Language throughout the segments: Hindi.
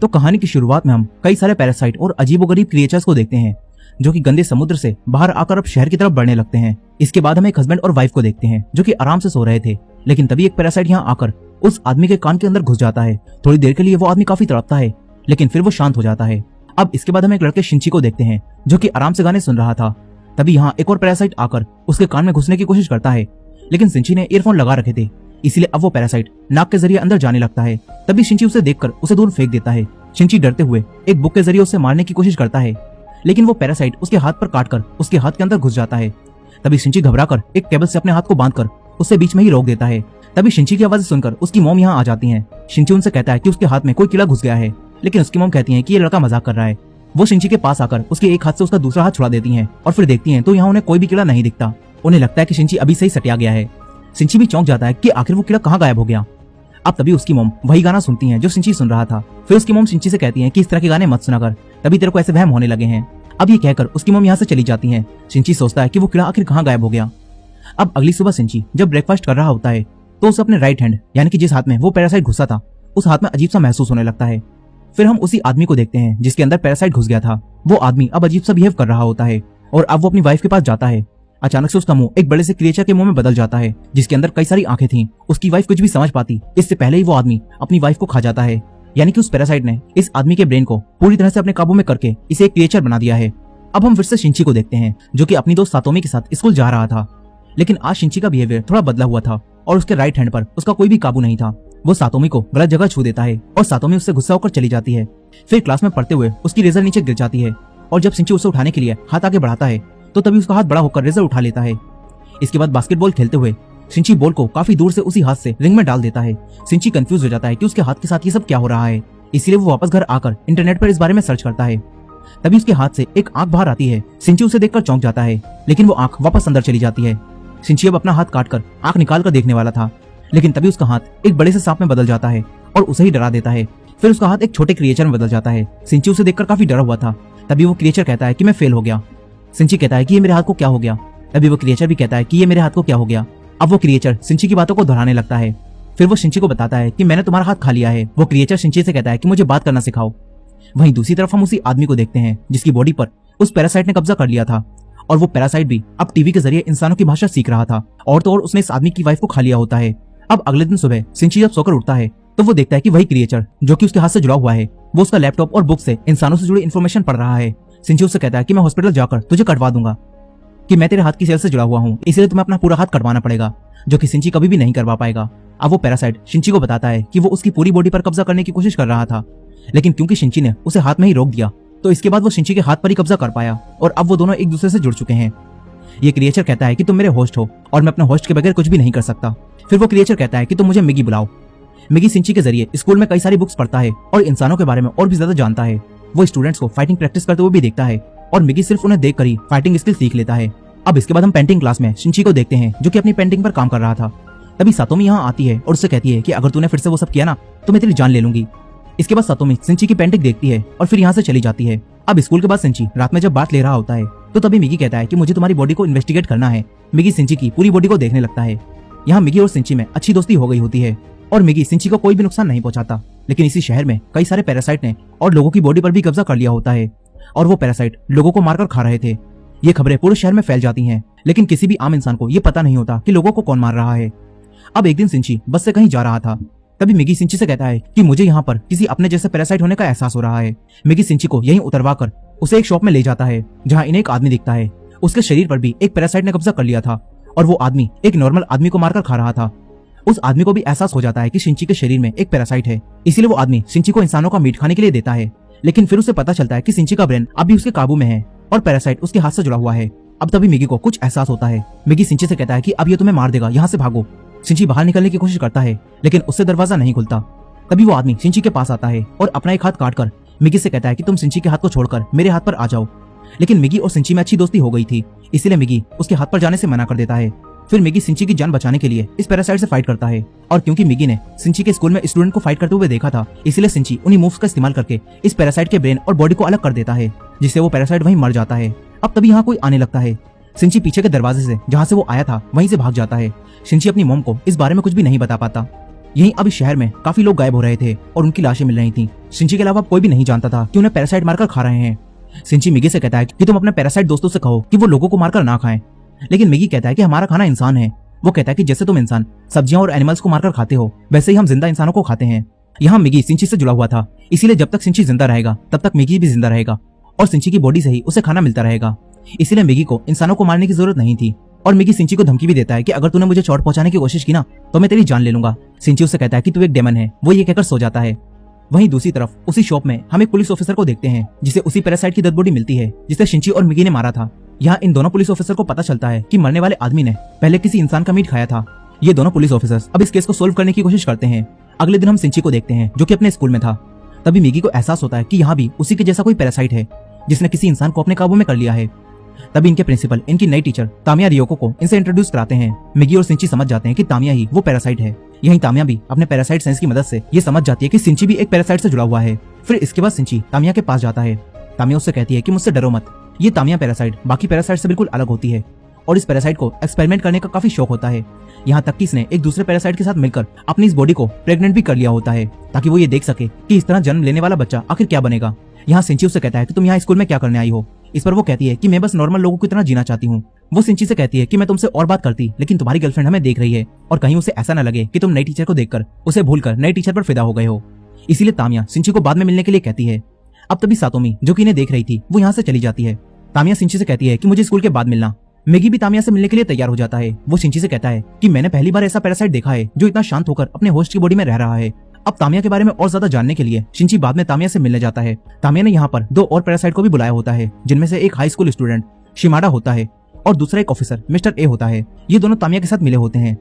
तो कहानी की शुरुआत में हम कई सारे पैरासाइट और अजीबोगरीब क्रिएचर्स को देखते हैं जो कि गंदे समुद्र से बाहर आकर अब शहर की तरफ बढ़ने लगते हैं। इसके बाद हम एक हस्बैंड और वाइफ को देखते हैं जो कि आराम से सो रहे थे, लेकिन तभी एक पैरासाइट यहाँ आकर उस आदमी के कान के अंदर घुस जाता है। थोड़ी देर के लिए वो आदमी काफी तड़पता है, लेकिन फिर वो शांत हो जाता है। अब इसके बाद हम एक लड़के शिंची को देखते हैं जो कि आराम से गाने सुन रहा था। तभी यहाँ एक और पैरासाइट आकर उसके कान में घुसने की कोशिश करता है, लेकिन शिंची ने ईयरफोन लगा रखे थे, इसलिए अब वो पैरासाइट नाक के जरिए अंदर जाने लगता है। तभी शिंची उसे देखकर उसे दूर फेंक देता है। शिंची डरते हुए एक बुक के जरिए उसे मारने की कोशिश करता है, लेकिन वो पैरासाइट उसके हाथ पर काटकर उसके हाथ के अंदर घुस जाता है। तभी शिंची घबराकर एक केबल से अपने हाथ को बांधकर उसे बीच में ही रोक देता है। तभी शिंची की आवाज सुनकर उसकी मॉम यहाँ आ जाती हैं। शिंची उनसे कहता है कि उसके हाथ में कोई कीड़ा घुस गया है, लेकिन उसकी मॉम कहती है कि ये लड़का मजाक कर रहा है। वो शिंची के पास आकर उसके एक हाथ से उसका दूसरा हाथ छुड़ा देती हैं और फिर देखती हैं तो यहाँ उन्हें कोई भी कीड़ा नहीं दिखता। उन्हें लगता है कि शिंची अभी से ही सटिया गया है। शिंची भी चौंक जाता है कि आखिर वो कीड़ा कहाँ गायब हो गया। अब तभी उसकी मॉम वही गाना सुनती हैं जो शिंची सुन रहा था। फिर उसकी मॉम शिंची से कहती है कि इस तरह के गाने मत सुना कर, तभी तेरे को ऐसे वहम होने लगे हैं। अब ये कहकर उसकी मॉम यहाँ से चली जाती है। शिंची सोचता है कि वो कीड़ा आखिर कहाँ गायब हो गया। अब अगली सुबह शिंची जब ब्रेकफास्ट कर रहा होता है तो उसे अपने राइट हैंड यानी कि जिस हाथ में वो पैरासाइट घुसा था उस हाथ में अजीब सा महसूस होने लगता है। फिर हम उसी आदमी को देखते हैं जिसके अंदर पैरासाइट घुस गया था। वो आदमी अब अजीब सा बिहेव कर रहा होता है और अब वो अपनी वाइफ के पास जाता है। अचानक से उसका मुंह एक बड़े से क्रिएचर के मुंह में बदल जाता है जिसके अंदर कई सारी आंखें थीं। उसकी वाइफ कुछ भी समझ पाती इससे पहले ही वो आदमी अपनी वाइफ को खा जाता है। यानी कि उस पैरासाइट ने इस आदमी के ब्रेन को पूरी तरह से अपने काबू में करके इसे एक क्रिएचर बना दिया है। अब हम फिर से शिंची को देखते हैं जो कि अपनी दोस्त सातोमी के साथ स्कूल जा रहा था, लेकिन आज शिंची का बिहेवियर थोड़ा बदला हुआ था और उसके राइट हैंड पर उसका कोई भी काबू नहीं था। वो सातोमी को गलत जगह छू देता है और सातोमी उससे गुस्सा होकर चली जाती है। फिर क्लास में पढ़ते हुए उसकी रेजर नीचे गिर जाती है और जब शिंची उसे उठाने के लिए हाथ आगे बढ़ाता है तो तभी उसका हाथ बड़ा होकर रेजर उठा लेता है। इसके बाद बास्केटबॉल खेलते हुए शिंची बॉल को काफी दूर से उसी हाथ से रिंग में डाल देता है। शिंची कंफ्यूज हो जाता है कि उसके हाथ के साथ ये सब क्या हो रहा है, इसलिए वो वापस घर आकर इंटरनेट पर इस बारे में सर्च करता है। तभी उसके हाथ से एक आंख बाहर आती है। शिंची उसे देखकर चौंक जाता है, लेकिन वो आंख वापस अंदर चली जाती है। शिंची अब अपना हाथ काटकर आंख निकाल कर देखने वाला था, लेकिन तभी उसका हाथ एक बड़े से सांप में बदल जाता है और उसे ही डरा देता है। फिर उसका हाथ एक छोटे क्रिएचर में बदल जाता है। शिंची उसे देखकर काफी डरा हुआ था। तभी वो क्रिएचर कहता है कि मैं फेल हो गया। शिंची कहता है कि ये मेरे हाथ को क्या हो गया। तभी वो क्रिएचर भी कहता है कि ये मेरे हाथ को क्या हो गया। अब वो क्रिएचर शिंची की बातों को दोहराने लगता है। फिर वो शिंची को बताता है कि मैंने तुम्हारा हाथ खा लिया है। वो क्रिएचर शिंची से कहता है कि मुझे बात करना सिखाओ। वहीं दूसरी तरफ हम उसी आदमी को देखते हैं जिसकी बॉडी पर उस पैरासाइट ने कब्जा कर लिया था और वो पैरासाइट भी अब टीवी के जरिए इंसानों की भाषा सीख रहा था और तो और उसने इस आदमी की वाइफ को खा लिया होता है। अब अगले दिन सुबह शिंची जब सोकर उठता है तो वो देखता है कि वही क्रिएचर जो कि उसके हाथ से जुड़ा हुआ है वो उसका लैपटॉप और बुक से इंसानों से जुड़ी इन्फॉर्मेशन पढ़ रहा है। शिंची उससे कहता है कि मैं हॉस्पिटल जाकर तुझे कटवा दूंगा, कि मैं तेरे हाथ की सेल से जुड़ा हुआ हूँ, इसलिए तुम्हें अपना पूरा हाथ कटवाना पड़ेगा, जो कि शिंची कभी भी नहीं करवा पाएगा। अब वो पैरासाइट शिंची को बताता है कि वो उसकी पूरी बॉडी पर कब्जा करने की कोशिश कर रहा था, लेकिन क्योंकि शिंची ने उसे हाथ में ही रोक दिया तो इसके बाद वो शिंची के हाथ पर ही कब्जा कर पाया और अब वो दोनों एक दूसरे से जुड़ चुके हैं। ये क्रिएचर कहता है कि तुम मेरे होस्ट हो और मैं अपने होस्ट के बगैर कुछ भी नहीं कर सकता। फिर वो क्रिएचर कहता है कि तुम मुझे मिगी बुलाओ। मिगी शिंची के जरिए स्कूल में कई सारी बुक्स पढ़ता है और इंसानों के बारे में और भी ज्यादा जानता है। वो स्टूडेंट्स को फाइटिंग प्रैक्टिस करते हुए भी देखता है और मिगी सिर्फ उन्हें देखकर ही फाइटिंग स्किल सीख लेता है। अब इसके बाद हम पेंटिंग क्लास में शिंची को देखते हैं जो कि अपनी पेंटिंग पर काम कर रहा था। तभी सातोमी यहाँ आती है और उससे कहती है कि अगर तूने फिर से वो सब किया ना तो मैं तेरी जान ले लूंगी। इसके बाद सातोमी शिंची की पेंटिंग देखती है और फिर यहाँ से चली जाती है। अब स्कूल के बाद शिंची रात में जब बात ले रहा होता है तो तभी मिगी कहता है कि मुझे तुम्हारी बॉडी को इन्वेस्टिगेट करना है। मिगी शिंची की पूरी बॉडी को देखने लगता है। यहाँ मिगी और शिंची में अच्छी दोस्ती हो गई होती है और मिगी शिंची को कोई भी नुकसान नहीं पहुंचाता, लेकिन इसी शहर में कई सारे पैरासाइट ने और लोगों की बॉडी पर भी कब्जा कर लिया होता है और वो पैरासाइट लोगों को मारकर खा रहे थे। ये खबरें पूरे शहर में फैल जाती हैं, लेकिन किसी भी आम इंसान को ये पता नहीं होता कि लोगों को कौन मार रहा है। अब एक दिन शिंची बस से कहीं जा रहा था। तभी मिगी शिंची से कहता है कि मुझे यहाँ पर किसी अपने जैसे पैरासाइट होने का एहसास हो रहा है। मिगी शिंची को यहीं उतरवा कर उसे एक शॉप में ले जाता है जहाँ इन्हें एक आदमी दिखता है। उसके शरीर पर भी एक पैरासाइट ने कब्जा कर लिया था और वो आदमी एक नॉर्मल आदमी को मारकर खा रहा था। उस आदमी को भी एहसास हो जाता है कि शिंची के शरीर में एक पैरासाइट है, इसलिए वो आदमी शिंची को इंसानों का मीट खाने के लिए देता है। लेकिन फिर उसे पता चलता है कि शिंची का ब्रेन अभी उसके काबू में है और पैरासाइट उसके हाथ से जुड़ा हुआ है। अब तभी मिगी को कुछ एहसास होता है। मिगी शिंची से कहता है कि अब ये तुम्हें मार देगा, यहाँ से भागो। शिंची बाहर निकलने की कोशिश करता है, लेकिन उससे दरवाजा नहीं खुलता। तभी वो आदमी शिंची के पास आता है और अपना एक हाथ काटकर मिगी से कहता है कि तुम शिंची के हाथ को छोड़कर मेरे हाथ पर आ जाओ। लेकिन मिगी और शिंची में अच्छी दोस्ती हो गई थी, इसलिए मिगी उसके हाथ पर जाने से मना कर देता है। फिर मिगी शिंची की जान बचाने के लिए इस पैरासाइट से फाइट करता है और क्योंकि मिगी ने शिंची के स्कूल में स्टूडेंट को फाइट करते हुए देखा था, इसलिए शिंची उन्हीं मूव्स का इस्तेमाल करके इस पैरासाइट के ब्रेन और बॉडी को अलग कर देता है, जिससे वो पैरासाइट वहीं मर जाता है। अब तभी यहाँ कोई आने लगता है। शिंची पीछे के दरवाजे से जहाँ से वो आया था वहीं से भाग जाता है। शिंची अपनी मॉम को इस बारे में कुछ भी नहीं बता पाता। यहीं अब इस शहर में काफी लोग गायब हो रहे थे और उनकी लाशें मिल रही थी। सिंची के अलावा कोई भी नहीं जानता था कि उन्हें पैरासाइट मारकर खा रहे हैं। सिंची मिगी से कहता है कि तुम अपने पैरासाइट दोस्तों से कहो कि वो लोगों को मारकर ना खाएं, लेकिन मिगी कहता है कि हमारा खाना इंसान है। वो कहता है कि जैसे तुम इंसान सब्जियां और एनिमल्स को मारकर खाते हो, वैसे ही हम जिंदा इंसानों को खाते हैं। यहाँ मिगी सिंची से जुड़ा हुआ था, इसीलिए जब तक सिंची जिंदा रहेगा तब तक मिगी भी जिंदा रहेगा और सिंची की बॉडी से ही उसे खाना मिलता रहेगा। इसीलिए मिगी को इंसानों को मारने की जरूरत नहीं थी। और मिगी सिंची को धमकी भी देता है कि अगर तूने मुझे चोट पहुंचाने की कोशिश की ना तो मैं तेरी जान ले लूंगा। सिंची उससे कहता है कि तू एक डेमन है। वो ये कहकर सो जाता है। वहीं दूसरी तरफ उसी शॉप में हम एक पुलिस ऑफिसर को देखते हैं जिसे उसी पैरासाइट की डेड बॉडी मिलती है जिसे सिंची और मिगी ने मारा था। यहाँ इन दोनों पुलिस ऑफिसर को पता चलता है कि मरने वाले आदमी ने पहले किसी इंसान का मीट खाया था। ये दोनों पुलिस ऑफिसर्स अब इस केस को सोल्व करने की कोशिश करते हैं। अगले दिन हम सिंची को देखते हैं जो कि अपने स्कूल में था। तभी मिगी को एहसास होता है कि यहाँ भी उसी के जैसा कोई पैरासाइट है जिसने किसी इंसान को अपने काबू में कर लिया है। तभी इनके प्रिंसिपल इनकी नई टीचर तामिया रियोको को इनसे इंट्रोड्यूस कराते हैं। मिगी और सिंची समझ जाते हैं कि तामिया ही वो पैरासाइट है। यहीं तामिया भी अपने पैरासाइट सेंस की मदद से ये समझ जाती है कि सिंची भी एक पैरासाइट से जुड़ा हुआ है। फिर इसके बाद सिंची तामिया के पास जाता है। तामिया उससे कहती है कि मुझसे डरो मत, ये तामिया पैरासाइट बाकी पैरासाइट से बिल्कुल अलग होती है और इस पैरासाइट को एक्सपेरिमेंट करने का काफी शौक होता है। यहाँ तक कि इसने एक दूसरे पैरासाइट के साथ मिलकर अपनी इस बॉडी को प्रेग्नेंट भी कर लिया होता है ताकि वो ये देख सके कि इस तरह जन्म लेने वाला बच्चा आखिर क्या बनेगा। यहाँ सिंची उससे कहता है कि तुम यहाँ स्कूल में क्या करने आई हो। इस पर वो कहती है कि मैं बस नॉर्मल लोगों की तरह जीना चाहती हूँ। वो सिंची से कहती है कि मैं तुमसे और बात करती, लेकिन तुम्हारी गर्लफ्रेंड हमें देख रही है और कहीं उसे ऐसा न लगे कि तुम नई टीचर को देखकर उसे भूलकर नए टीचर पर फिदा हो गए हो। इसीलिए तामिया सिंची को बाद में मिलने के लिए कहती है। अब तभी सातोमी जो कि इन्हें देख रही थी वो यहाँ से चली जाती है। तामिया सिंची से कहती है कि मुझे स्कूल के बाद मिलना। मिगी भी तामिया से मिलने के लिए तैयार हो जाता है। वो सिंची से कहता है कि मैंने पहली बार ऐसा पैरासाइट देखा है जो इतना शांत होकर अपने होस्ट की बॉडी में रह रहा है। अब तामिया के बारे में और ज्यादा जानने के लिए सिंची बाद में तामिया से मिलने जाता है। तामिया ने यहाँ पर दो और पैरासाइट को भी बुलाया होता है जिनमें से एक हाई स्कूल स्टूडेंट शिमाडा होता है और दूसरा एक ऑफिसर मिस्टर ए होता है। ये दोनों तामिया के साथ मिले होते हैं।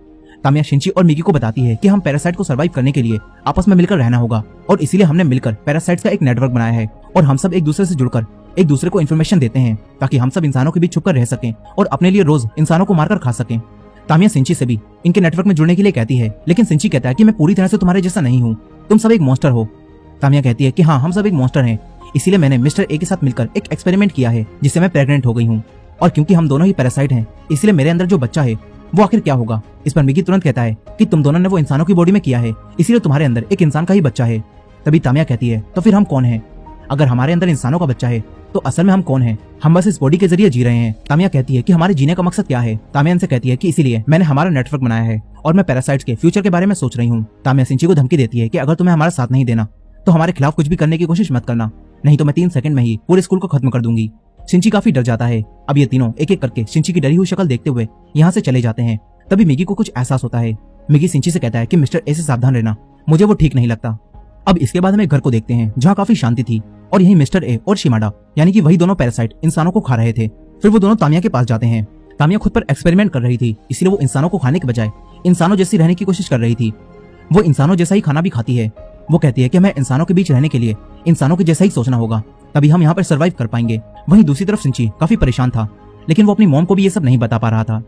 तामिया सिंची और मिगी को बताती है कि हम पैरासाइट को सर्वाइव करने के लिए आपस में मिलकर रहना होगा और इसीलिए हमने मिलकर पैरासाइट्स का एक नेटवर्क बनाया है और हम सब एक दूसरे से जुड़कर एक दूसरे को इन्फॉर्मेशन देते हैं ताकि हम सब इंसानों के बीच छुपकर रह सकें और अपने लिए रोज इंसानों को मारकर खा सकें। तामिया सिंची से भी इनके नेटवर्क में जुड़ने के लिए कहती है, लेकिन सिंची कहता है कि मैं पूरी तरह से तुम्हारे जैसा नहीं हूँ, तुम सब एक मॉन्स्टर हो। तामिया कहती है कि हाँ, हम सब एक मॉन्स्टर हैं, इसीलिए मैंने मिस्टर ए के साथ मिलकर एक एक्सपेरिमेंट किया है जिससे मैं प्रेग्नेंट हो गई हूँ और क्योंकि हम दोनों ही पैरासाइट हैं इसलिए मेरे अंदर जो बच्चा है वो आखिर क्या होगा। इस पर मिगी तुरंत कहता है कि तुम दोनों ने वो इंसानों की बॉडी में किया है, इसीलिए तुम्हारे अंदर एक इंसान का ही बच्चा है। तभी तामिया कहती है, तो फिर हम कौन हैं? अगर हमारे अंदर इंसानों का बच्चा है तो असल में हम कौन हैं? हम बस इस बॉडी के जरिए जी रहे हैं। तामिया कहती है कि हमारे जीने का मकसद क्या है? तामिया इनसे कहती है कि इसीलिए मैंने हमारा नेटवर्क बनाया है और मैं पैरासाइट्स के फ्यूचर के बारे में सोच रही हूँ। तामिया सिंची को धमकी देती है कि अगर तुम्हें हमारा साथ नहीं देना तो हमारे खिलाफ कुछ भी करने की कोशिश मत करना, नहीं तो मैं 3 सेकंड में ही पूरे स्कूल को खत्म कर दूंगी। सिंची काफी डर जाता है। अब ये तीनों एक एक करके सिंची की डरी हुई शक्ल देखते हुए यहाँ से चले जाते हैं। तभी मिगी को कुछ एहसास होता है। मिगी सिंची से कहता है कि मिस्टर ए से सावधान रहना, मुझे वो ठीक नहीं लगता। अब इसके बाद हम एक घर को देखते हैं जहाँ काफी शांति थी और यही मिस्टर ए और शिमाडा यानी कि वही दोनों पैरासाइट इंसानों को खा रहे थे। फिर वो दोनों तामिया के पास जाते हैं। तामिया खुद पर एक्सपेरिमेंट कर रही थी, इसलिए वो इंसानों को खाने के बजाय इंसानों जैसी रहने की कोशिश कर रही थी। वो इंसानों जैसा ही खाना भी खाती है। वो कहती है कि हमें इंसानों के बीच रहने के लिए इंसानों के जैसा ही सोचना होगा, तभी हम यहाँ पर सर्वाइव कर पाएंगे। वहीं दूसरी तरफ सिंची काफी परेशान था, लेकिन वो अपनी मॉम को भी ये सब नहीं बता पा रहा था।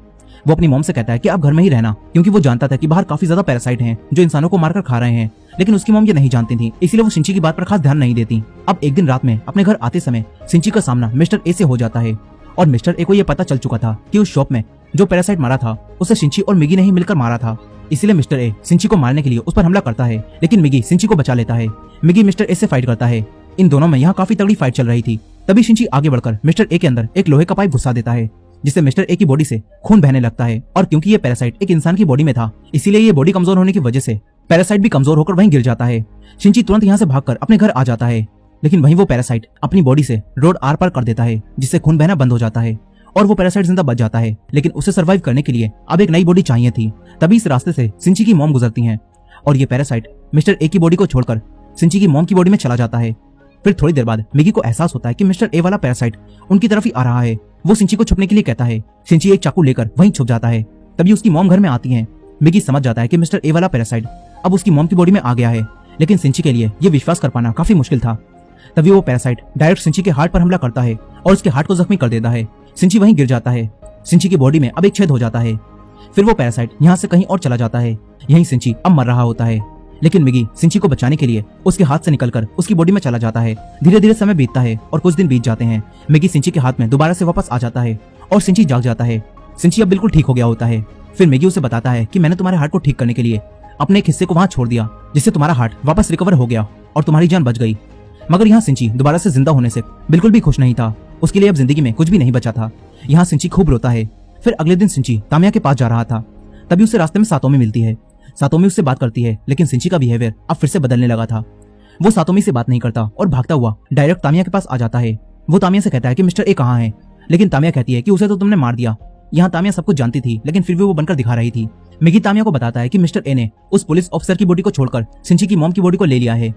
वो अपनी मॉम से कहता है कि आप घर में ही रहना, क्योंकि वो जानता था कि बाहर काफी ज्यादा पैरासाइट हैं जो इंसानों को मारकर खा रहे हैं, लेकिन उसकी मॉम ये नहीं जानती थी, इसलिए वो सिंची की बात पर खास ध्यान नहीं देती। अब एक दिन रात में अपने घर आते समय सिंची का सामना मिस्टर ए से हो जाता है और मिस्टर ए को यह पता चल चुका था कि उस शॉप में जो पैरासाइट मारा था उसे सिंची और मिगी ने ही मिलकर मारा था। इसलिए मिस्टर ए सिंची को मारने के लिए उस पर हमला करता है, लेकिन मिगी सिंची को बचा लेता है। मिगी मिस्टर ए से फाइट करता है। इन दोनों में यहाँ काफी तगड़ी फाइट चल रही थी। तभी सिंची आगे बढ़कर मिस्टर ए के अंदर एक लोहे का पाइप घुसा देता है, जिससे मिस्टर ए की बॉडी से खून बहने लगता है। और क्योंकि ये पैरासाइट एक इंसान की बॉडी में था, इसीलिए ये बॉडी कमजोर होने की वजह से पैरासाइट भी कमजोर होकर वहीं गिर जाता है। सिंची तुरंत यहाँ से भागकर अपने घर आ जाता है, लेकिन वहीं वो पैरासाइट अपनी बॉडी से रोड आर पार कर देता है, जिससे खून बहना बंद हो जाता है और वो पैरासाइट जिंदा बच जाता है। लेकिन उसे सर्वाइव करने के लिए अब एक नई बॉडी चाहिए थी। तभी इस रास्ते से सिंची की मॉम गुजरती हैं और ये पैरासाइट मिस्टर ए की बॉडी को छोड़कर सिंची की मॉम की बॉडी में चला जाता है। फिर थोड़ी देर बाद मिगी को एहसास होता है कि मिस्टर ए वाला पैरासाइट उनकी तरफ ही आ रहा है। वो सिंची को छुपने के लिए कहता है। सिंची एक चाकू लेकर वहीं छुप जाता है। तभी उसकी मॉम घर में आती है। मिगी समझ जाता है कि मिस्टर ए वाला पैरासाइट अब उसकी मॉम की बॉडी में आ गया है, लेकिन सिंची के लिए ये विश्वास कर पाना काफी मुश्किल था। तभी वो पैरासाइट डायरेक्ट सिंची के हार्ट पर हमला करता है और उसके हार्ट को जख्मी कर देता है। सिंची वहीं गिर जाता है। सिंची की बॉडी में अब एक छेद हो जाता है। फिर वो पैरासाइट यहाँ से कहीं और चला जाता है। यहीं सिंची अब मर रहा होता है, लेकिन मिगी सिंची को बचाने के लिए उसके हाथ से निकलकर उसकी बॉडी में चला जाता है। धीरे धीरे समय बीतता है और कुछ दिन बीत जाते हैं। मिगी सिंची के हाथ में दोबारा से वापस आ जाता है और सिंची जाग जाता है। सिंची अब बिल्कुल ठीक हो गया होता है। फिर मिगी उसे बताता है कि मैंने तुम्हारे हार्ट को ठीक करने के लिए अपने एक हिस्से को वहां छोड़ दिया, जिससे तुम्हारा हार्ट वापस रिकवर हो गया और तुम्हारी जान बच गई। मगर यहाँ सिंची दोबारा से जिंदा होने से बिल्कुल भी खुश नहीं था। उसके लिए अब जिंदगी में कुछ भी नहीं बचा था। यहाँ सिंची खूब रोता है। फिर अगले दिन सिंची तामिया के पास जा रहा था, तभी उसे रास्ते में सातोमी मिलती है। सातोमी उससे बात करती है, लेकिन सिंची का बिहेवियर अब फिर से बदलने लगा था। वो सातोमी से बात नहीं करता और भागता हुआ डायरेक्ट तामिया के पास आ जाता है। वो तामिया से कहता है कि मिस्टर ए कहाँ है, लेकिन तामिया कहती है कि उसे तो तुमने मार दिया। यहाँ तामिया सब कुछ जानती थी, लेकिन फिर भी वो बनकर दिखा रही थी। मिगी तामिया को बताता है कि मिस्टर ए ने उस पुलिस ऑफिसर की बॉडी को छोड़कर सिंची की मॉम की बॉडी को ले लिया है।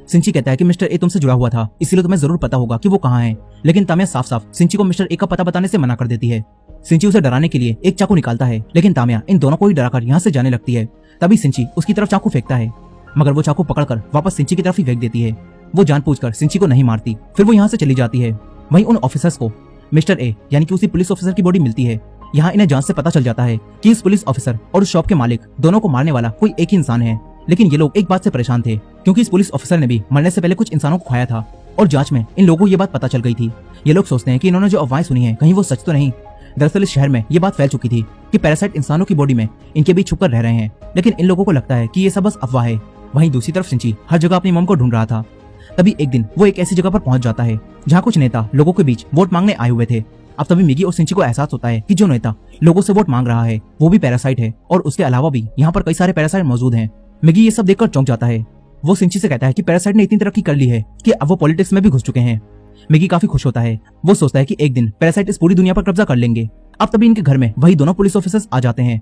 सिंची कहता है कि मिस्टर ए तुमसे जुड़ा हुआ था, इसलिए तुम्हें जरूर पता होगा कि वो कहाँ है। लेकिन तामिया साफ साफ सिंची को मिस्टर ए का पता बताने से मना कर देती है। सिंची उसे डराने के लिए एक चाकू निकालता है, लेकिन तामिया इन दोनों को ही डराकर यहाँ से जाने लगती है। तभी सिंची उसकी तरफ चाकू फेंकता है, मगर वो चाकू पकड़कर वापस सिंची की तरफ ही फेंक देती है। वो जानबूझकर सिंची को नहीं मारती। फिर वो यहाँ से चली जाती है। वहीं उन ऑफिसर्स को मिस्टर ए यानी कि उसी पुलिस ऑफिसर की बॉडी मिलती है। यहाँ इन्हें जांच से पता चल जाता है कि इस पुलिस ऑफिसर और उस शॉप के मालिक दोनों को मारने वाला कोई एक ही इंसान है। लेकिन ये लोग एक बात से परेशान थे, क्योंकि इस पुलिस ऑफिसर ने भी मरने से पहले कुछ इंसानों को खाया था और जांच में इन लोगों को ये बात पता चल गई थी। ये लोग सोचते हैं कि इन्होंने जो अफवाहें सुनी है कहीं वो सच तो नहीं। दरअसल इस शहर में ये बात फैल चुकी थी कि पैरासाइट इंसानों की बॉडी में इनके बीच छुपकर रह रहे हैं, लेकिन इन लोगों को लगता है कि ये सब बस अफवाह है। वहीं दूसरी तरफ सिंची हर जगह अपनी मॉम को ढूंढ रहा था। तभी एक दिन वो एक ऐसी जगह पर पहुंच जाता है जहाँ कुछ नेता लोगों के बीच वोट मांगने आए हुए थे। अब तभी मिगी और सिंची को एहसास होता है कि जो नेता लोगों से वोट मांग रहा है वो भी पैरासाइट है, और उसके अलावा भी यहाँ पर कई सारे पैरासाइट मौजूद हैं। मिगी ये सब देखकर चौंक जाता है। वो सिंची से कहता है कि पैरासाइट ने इतनी तरक्की कर ली है कि अब वो पॉलिटिक्स में भी घुस चुके हैं। मिगी काफी खुश होता है। वो सोचता है कि एक दिन पैरासाइट इस पूरी दुनिया पर कब्जा कर लेंगे। अब तभी इनके घर में वही दोनों पुलिस ऑफिसर्स आ जाते हैं।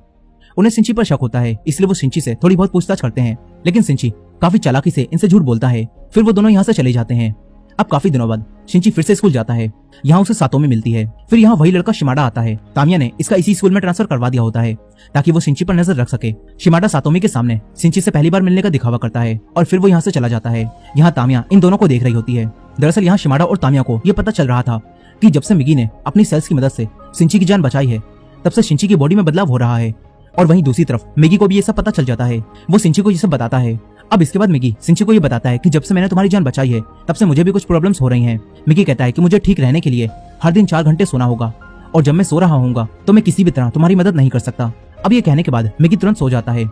उन्हें सिंची पर शक होता है, इसलिए वो सिंची से थोड़ी बहुत पूछताछ करते हैं, लेकिन सिंची काफी चालाकी से इनसे झूठ बोलता है। फिर वो दोनों यहाँ से चले जाते हैं। अब काफी दिनों बाद सिंची फिर से स्कूल जाता है। यहाँ उसे सातोमी मिलती है। फिर यहाँ वही लड़का शिमाडा आता है। तामिया ने इसका इसी स्कूल में ट्रांसफर करवा दिया होता है ताकि वो सिंची पर नजर रख सके। शिमाडा सातोमी के सामने सिंची से पहली बार मिलने का दिखावा करता है और फिर वो यहाँ से चला जाता है। यहाँ तामिया इन दोनों को देख रही होती है। दरअसल यहाँ शिमाडा और तामिया को ये पता चल रहा था कि जब से मिगी ने अपनी सेल्स की मदद से सिंची की जान बचाई है, तब से सिंची की बॉडी में बदलाव हो रहा है। और वहीं दूसरी तरफ मिगी को भी ये सब पता चल जाता है। वो सिंची को ये सब बताता है। अब इसके बाद मिगी सिंची को ये बताता है कि जब से मैंने तुम्हारी जान बचाई है तब से मुझे भी कुछ प्रॉब्लम्स हो रही हैं। मिगी कहता है कि मुझे ठीक रहने के लिए हर दिन 4 घंटे सोना होगा, और जब मैं सो रहा होऊंगा तो मैं किसी भी तरह तुम्हारी मदद नहीं कर सकता। अब ये कहने के बाद मिगी तुरंत सो जाता है।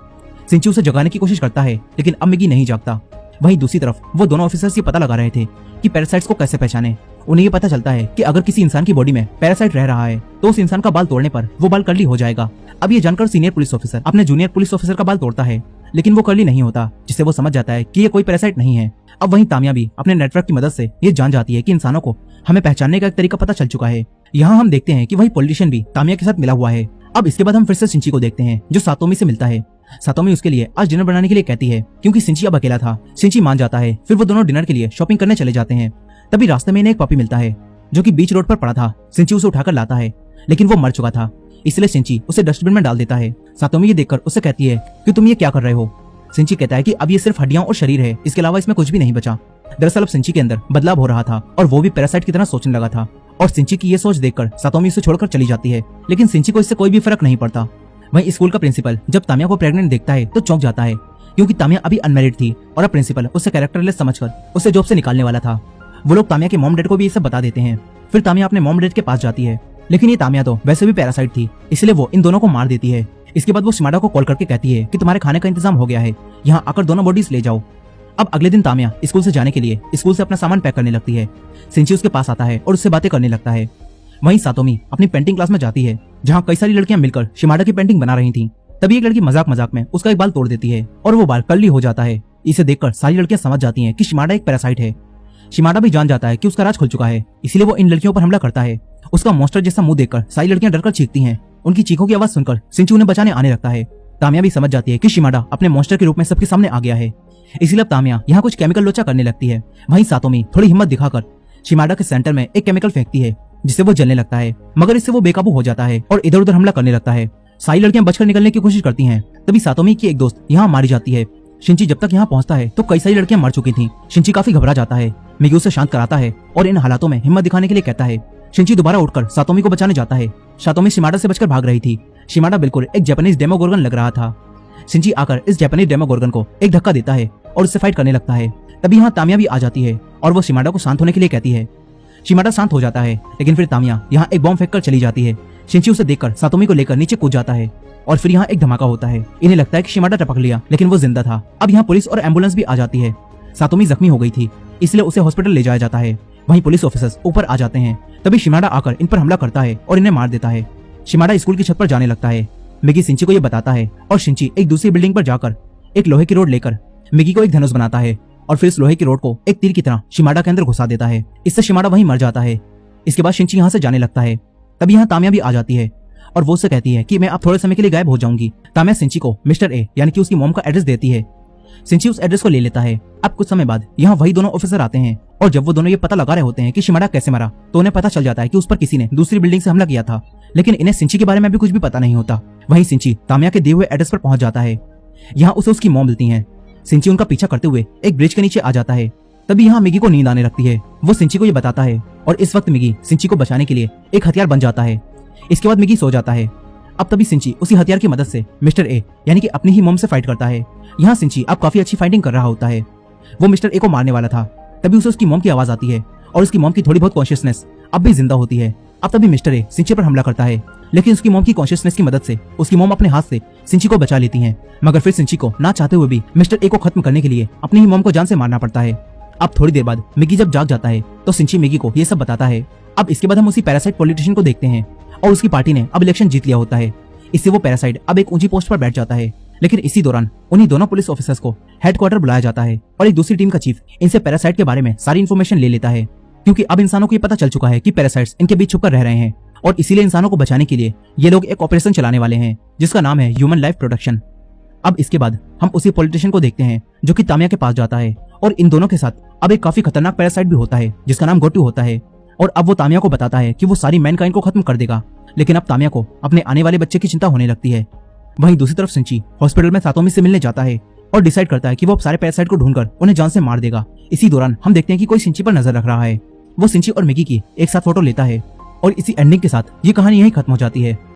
सिंची उसे जगाने की कोशिश करता है, लेकिन अब मिगी नहीं जागता। वहीं दूसरी तरफ वो दोनों ऑफिसर्स ये पता लगा रहे थे कि पैरासाइट्स को कैसे पहचाने। उन्हें ये पता चलता है कि अगर किसी इंसान की बॉडी में पैरासाइट रह रहा है तो उस इंसान का बाल तोड़ने पर वो बाल कर्ली हो जाएगा। अब ये जानकर सीनियर पुलिस ऑफिसर अपने जूनियर पुलिस ऑफिसर का बाल तोड़ता है, लेकिन वो कर्ली नहीं होता, जिससे वो समझ जाता है कि ये कोई पैरासाइट नहीं है। अब वहीं तामिया भी अपने नेटवर्क की मदद से ये जान जाती है कि इंसानों को हमें पहचानने का एक तरीका पता चल चुका है। यहाँ हम देखते हैं कि वही पॉलिटिशियन भी तामिया के साथ मिला हुआ है। अब इसके बाद हम फिर से सिंची को देखते हैं जो सातोमी से मिलता है। सातोमी उसके लिए आज डिनर बनाने के लिए कहती है, क्योंकि सिंची अब अकेला था। सिंची मान जाता है। फिर वो दोनों डिनर के लिए शॉपिंग करने चले जाते हैं। तभी रास्ते में इन्हें एक पपी मिलता है जो कि बीच रोड पर पड़ा था। सिंची उसे उठाकर लाता है, लेकिन वो मर चुका था, इसलिए सिंची उसे डस्टबिन में डाल देता है। सातोमी ये देखकर उससे कहती है कि तुम ये क्या कर रहे हो। सिंची कहता है कि अब ये सिर्फ हड्डियां और शरीर है, इसके अलावा इसमें कुछ भी नहीं बचा। दरअसल अब सिंची के अंदर बदलाव हो रहा था और वो भी पैरासाइट की तरह सोचने लगा था। और सिंची की ये सोच देखकर सातोमी उसे छोड़कर चली जाती है, लेकिन सिंची को इससे कोई भी फर्क नहीं पड़ता। वहीं स्कूल का प्रिंसिपल जब तामिया को प्रेग्नेंट देखता है तो चौंक जाता है, क्योंकि तामिया अभी अनमैरिड थी और अब प्रिंसिपल उसे कैरेक्टरलेस समझकर उसे जॉब से निकालने वाला था। वो लोग तामिया के मॉम डैड को भी ये सब बता देते हैं। फिर तामिया अपने मॉम डैड के पास जाती है, लेकिन ये तामिया तो वैसे भी पैरासाइट थी, इसलिए वो इन दोनों को मार देती है। इसके बाद वो शिमाडा को कॉल करके कहती है कि तुम्हारे खाने का इंतजाम हो गया है, यहाँ आकर दोनों बॉडीज ले जाओ। अब अगले दिन तामिया स्कूल से जाने के लिए स्कूल से अपना सामान पैक करने लगती है। सिंची उसके पास आता है और उससे बातें करने लगता है। वहीं सातोमी अपनी पेंटिंग क्लास में जाती है, जहाँ कई सारी लड़कियां मिलकर शिमाडा की पेंटिंग बना रही थीं। तभी एक लड़की मजाक मजाक में उसका एक बाल तोड़ देती है और वो बाल कर्ली हो जाता है। इसे देखकर सारी लड़कियां समझ जाती हैं कि शिमाडा एक पैरासाइट है। शिमाडा भी जान जाता है कि उसका राज खुल चुका है, इसलिए वो इन लड़कियों पर हमला करता है। उसका मॉन्स्टर जैसा मुंह देखकर सारी लड़कियां डरकर चीखती हैं। उनकी चीखों की आवाज सुनकर सिंची उन्हें बचाने आने लगता है। तामिया भी समझ जाती है कि शिमाडा अपने मॉन्स्टर के रूप में सबके सामने आ गया है, इसलिए अब तामिया यहाँ कुछ केमिकल लोचा करने लगती है। वहीं सातोमी थोड़ी हिम्मत दिखाकर शिमाडा के सेंटर में एक केमिकल फेंकती है, जिससे वो जलने लगता है, मगर इससे वो बेकाबू हो जाता है और इधर उधर हमला करने लगता है। सारी लड़कियां बचकर निकलने की कोशिश करती हैं। तभी सातोमी की एक दोस्त यहाँ मारी जाती है। शिंची जब तक यहाँ पहुँचता है तो कई सारी लड़कियां मर चुकी थीं। शिंची काफी घबरा जाता है। मिगी उसे शांत कराता है और इन हालातों में हिम्मत दिखाने के लिए कहता है। शिंची दोबारा उठकर सातोमी को बचाने जाता है। सातोमी शिमाडा से बचकर भाग रही थी। शिमाडा बिल्कुल एक जापानीज डेमोगोर्गन लग रहा था। शिंची आकर इस जापानीज डेमोगोर्गन को एक धक्का देता है और उससे फाइट करने लगता है। तभी यहाँ तामिया भी आ जाती है और वो शिमाडा को शांत होने के लिए कहती है। शिमाडा शांत हो जाता है, लेकिन फिर तामिया यहाँ एक बॉम्ब फेंक कर चली जाती है। शिंची उसे देखकर सातोमी को लेकर नीचे कूद जाता है और फिर यहाँ एक धमाका होता है। इन्हें लगता है कि शिमाडा टपक लिया, लेकिन वो जिंदा था। अब यहाँ पुलिस और एम्बुलेंस भी आ जाती है। सातोमी जख्मी हो गई थी, इसलिए उसे हॉस्पिटल ले जाया जाता है। वहीं पुलिस ऑफिसर्स ऊपर आ जाते हैं। तभी शिमाडा आकर इन पर हमला करता है और इन्हें मार देता है। शिमाडा स्कूल की छत पर जाने लगता है। मिगी शिंची को ये बताता है और शिंची एक दूसरी बिल्डिंग पर जाकर एक लोहे की रोड लेकर मिगी को एक धनुष बनाता है और फिर इस लोहे की रोड को एक तीर की तरह शिमाडा के अंदर घुसा देता है। इससे शिमाडा वहीं मर जाता है। इसके बाद शिंची यहाँ से जाने लगता है। तभी यहाँ तामिया भी आ जाती है और वो उससे कहती है कि मैं अब थोड़े समय के लिए गायब हो जाऊंगी। तामिया शिंची को मिस्टर ए यानी कि उसकी मॉम का एड्रेस देती है। शिंची उस एड्रेस को ले लेता है। अब कुछ समय बाद यहाँ वही दोनों ऑफिसर आते हैं और जब वो दोनों ये पता लगा रहे होते हैं कि शिमाडा कैसे मरा, तो उन्हें पता चल जाता है कि उस पर किसी ने दूसरी बिल्डिंग से हमला किया था। लेकिन इन्हें शिंची के बारे में भी कुछ भी पता नहीं होता। वहीं शिंची तामिया के दिए हुए एड्रेस पर पहुंच जाता है। यहाँ उसे उसकी मॉम मिलती है। शिंची उनका पीछा करते हुए एक ब्रिज के नीचे आ जाता है। तभी यहाँ मिगी को नींद आने लगती है। वो शिंची को ये बताता है और इस वक्त मिगी शिंची को बचाने के लिए एक हथियार बन जाता है। इसके बाद मिगी सो जाता है। अब तभी शिंची उसी हथियार की मदद से मिस्टर ए यानी कि अपनी ही मॉम से फाइट करता है। यहाँ शिंची अब काफी अच्छी फाइटिंग कर रहा होता है। वो मिस्टर ए को मारने वाला था। तभी उसे उसकी मॉम की आवाज आती है और उसकी मॉम की थोड़ी बहुत कॉन्शियसनेस अब भी जिंदा होती है। अब तभी मिस्टर ए शिंची पर हमला करता है, लेकिन उसकी मॉम की कॉन्शियसनेस की मदद से उसकी मॉम अपने हाथ से शिंची को बचा लेती हैं। मगर फिर शिंची को ना चाहते हुए भी मिस्टर ए को खत्म करने के लिए अपनी ही मॉम को जान से मारना पड़ता है। अब थोड़ी देर बाद मिगी जब जाग जाता है तो शिंची मिगी को ये सब बताता है। अब इसके बाद हम उसी पैरासाइट पॉलिटिशियन को देखते हैं और उसकी पार्टी ने अब इलेक्शन जीत लिया होता है। इससे वो पैरासाइट अब एक ऊंची पोस्ट पर बैठ जाता है। लेकिन इसी दौरान उन्हीं दोनों पुलिस ऑफिसर्स को हेडक्वार्टर बुलाया जाता है और एक दूसरी टीम का चीफ इनसे पैरासाइट के बारे में सारी इन्फॉर्मेशन ले लेता है, क्योंकि अब इंसानों को ये पता चल चुका है कि पैरासाइट्स इनके बीच छुपकर रह रहे हैं और इसीलिए इंसानों को बचाने के लिए ये लोग एक ऑपरेशन चलाने वाले हैं जिसका नाम है ह्यूमन लाइफ प्रोडक्शन। अब इसके बाद हम उसी पॉलिटिशियन को देखते हैं जो कि तामिया के पास जाता है और इन दोनों के साथ अब एक काफी खतरनाक पैरासाइट भी होता है जिसका नाम गोटू होता है। और अब वो तामिया को बताता है कि वो सारी मैनकाइंड को खत्म कर देगा। लेकिन अब तामिया को अपने आने वाले बच्चे की चिंता होने लगती है। वहीं दूसरी तरफ शिंची हॉस्पिटल में सातोमी से मिलने जाता है और डिसाइड करता है कि वो अब सारे पैरासाइट को ढूंढकर उन्हें जान से मार देगा। इसी दौरान हम देखते हैं कि कोई शिंची पर नजर रख रहा है। वो शिंची और मिगी की एक साथ फोटो लेता है और इसी एंडिंग के साथ ये कहानी यहीं खत्म हो जाती है।